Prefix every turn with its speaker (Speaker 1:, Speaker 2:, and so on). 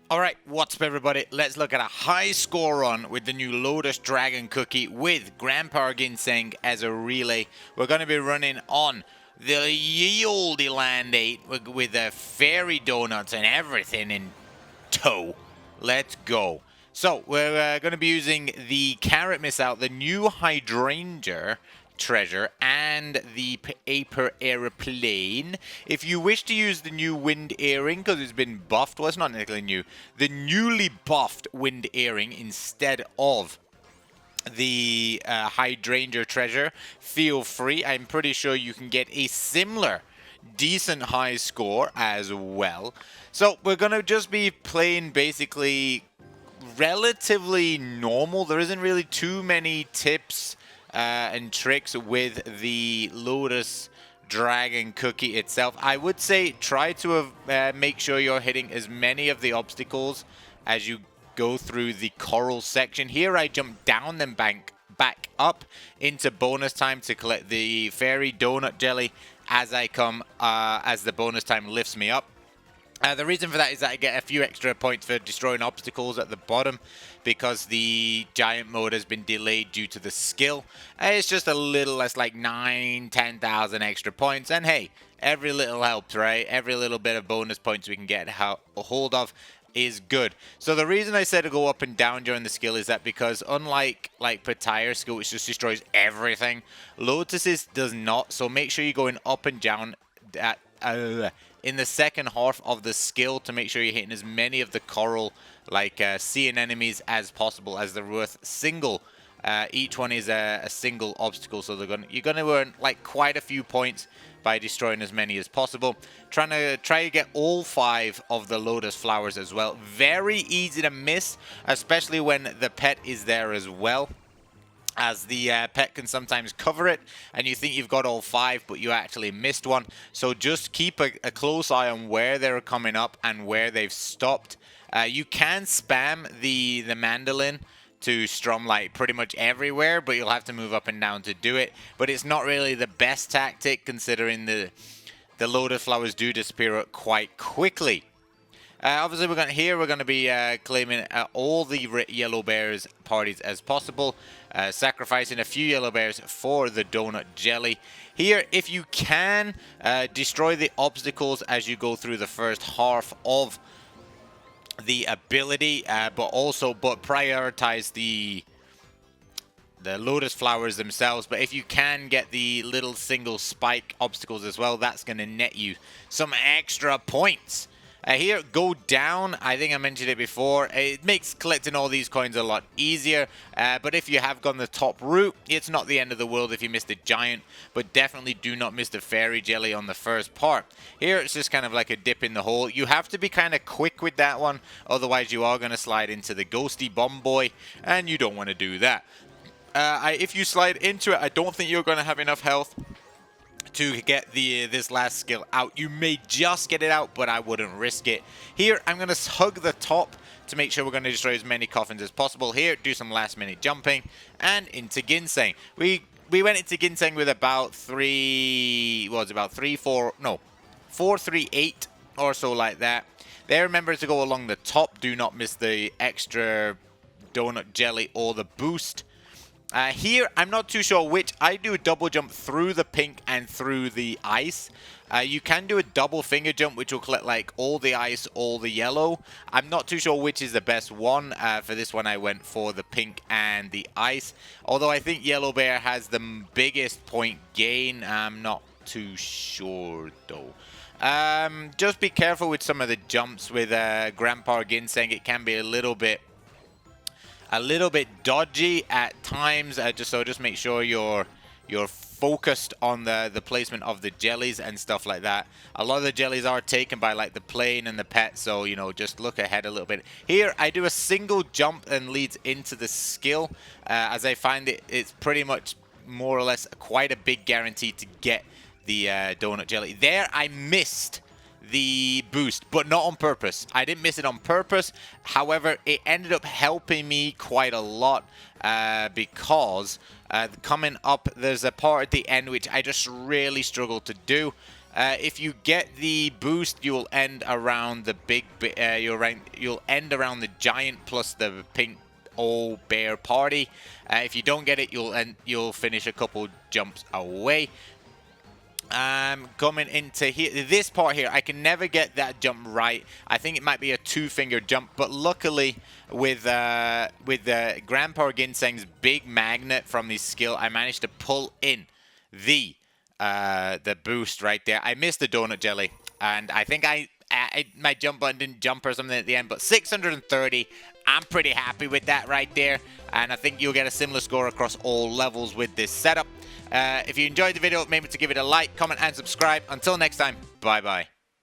Speaker 1: Alright, what's up everybody? Let's look at a high score run with the new Lotus Dragon Cookie with Grandpa Ginseng as a relay. We're going to be running on the ye olde Land 8 with the fairy donuts and everything in tow. Let's go. So, we're going to be using the Carrot Missile, the new Hydrangea treasure, and the Paper Aeroplane. If you wish to use the new Wind Earring, because it's been buffed, well, it's not technically new, the newly buffed Wind Earring instead of the Hydrangea treasure, feel free. I'm pretty sure you can get a similar decent high score as well. So we're going to just be playing basically relatively normal. There isn't really too many tips and tricks with the Lotus Dragon Cookie itself. I would say try to make sure you're hitting as many of the obstacles as you go through the coral section. Here I jump down then back up into bonus time to collect the fairy donut jelly as I come, as the bonus time lifts me up. The reason for that is that I get a few extra points for destroying obstacles at the bottom because the giant mode has been delayed due to the skill. It's just a little less, like 10,000 extra points. And hey, every little helps, right? Every little bit of bonus points we can get a hold of is good. So the reason I said to go up and down during the skill is that because unlike like Patire skill, which just destroys everything, Lotus's does not. So make sure you're going up and down at in the second half of the skill to make sure you're hitting as many of the coral like seeing enemies as possible, as they're worth single. Each one is a single obstacle, so you're gonna earn like quite a few points by destroying as many as possible. Try to get all 5 of the Lotus flowers as well. Very easy to miss, especially when the pet is there as well, as the pet can sometimes cover it and you think you've got all 5 but you actually missed one. So just keep a close eye on where they're coming up and where they've stopped. You can spam the mandolin to strum like pretty much everywhere, but you'll have to move up and down to do it. But it's not really the best tactic considering the Lotus flowers do disappear quite quickly. Obviously, we're going to be claiming all the yellow bears parties as possible, sacrificing a few yellow bears for the donut jelly. Here, if you can, destroy the obstacles as you go through the first half of the ability, but prioritize the Lotus flowers themselves. But if you can get the little single spike obstacles as well, that's going to net you some extra points. Here, go down. I think I mentioned it before. It makes collecting all these coins a lot easier. But if you have gone the top route, it's not the end of the world if you missed the giant. But definitely do not miss the fairy jelly on the first part. Here, it's just kind of like a dip in the hole. You have to be kind of quick with that one. Otherwise, you are going to slide into the ghosty bomb boy. And you don't want to do that. If you slide into it, I don't think you're going to have enough health to get this last skill out. You may just get it out, but I wouldn't risk it. Here, I'm going to hug the top to make sure we're going to destroy as many coffins as possible. Here, do some last minute jumping, and into Ginseng. We went into Ginseng with about 4, 3, 8 or so like that. There, remember to go along the top. Do not miss the extra donut jelly or the boost. Here, I'm not too sure which. I do a double jump through the pink and through the ice. You can do a double finger jump, which will collect like all the ice, all the yellow. I'm not too sure which is the best one. For this one, I went for the pink and the ice. Although I think Yellow Bear has the biggest point gain. I'm not too sure though. Just be careful with some of the jumps with Grandpa Ginseng. It can be a little bit dodgy at times, just make sure you're focused on the placement of the jellies and stuff like that. A lot of the jellies are taken by like the plane and the pet, so you know, just look ahead a little bit. Here I do a single jump and leads into the skill, as I find it's pretty much more or less quite a big guarantee to get the donut jelly. There I missed the boost, but not on purpose. I didn't miss it on purpose. However, it ended up helping me quite a lot because coming up, there's a part at the end which I just really struggled to do. If you get the boost, you'll end around the you'll end around the giant plus the pink old bear party. If you don't get it, you'll finish a couple jumps away. Coming into here, this part here, I can never get that jump right. I think it might be a 2-finger jump, but luckily with Grandpa Ginseng's big magnet from his skill, I managed to pull in the boost right there. I missed the donut jelly, and I think my jump button didn't jump or something at the end, but 630, I'm pretty happy with that right there, and I think you'll get a similar score across all levels with this setup. If you enjoyed the video, remember to give it a like, comment, and subscribe. Until next time, bye-bye.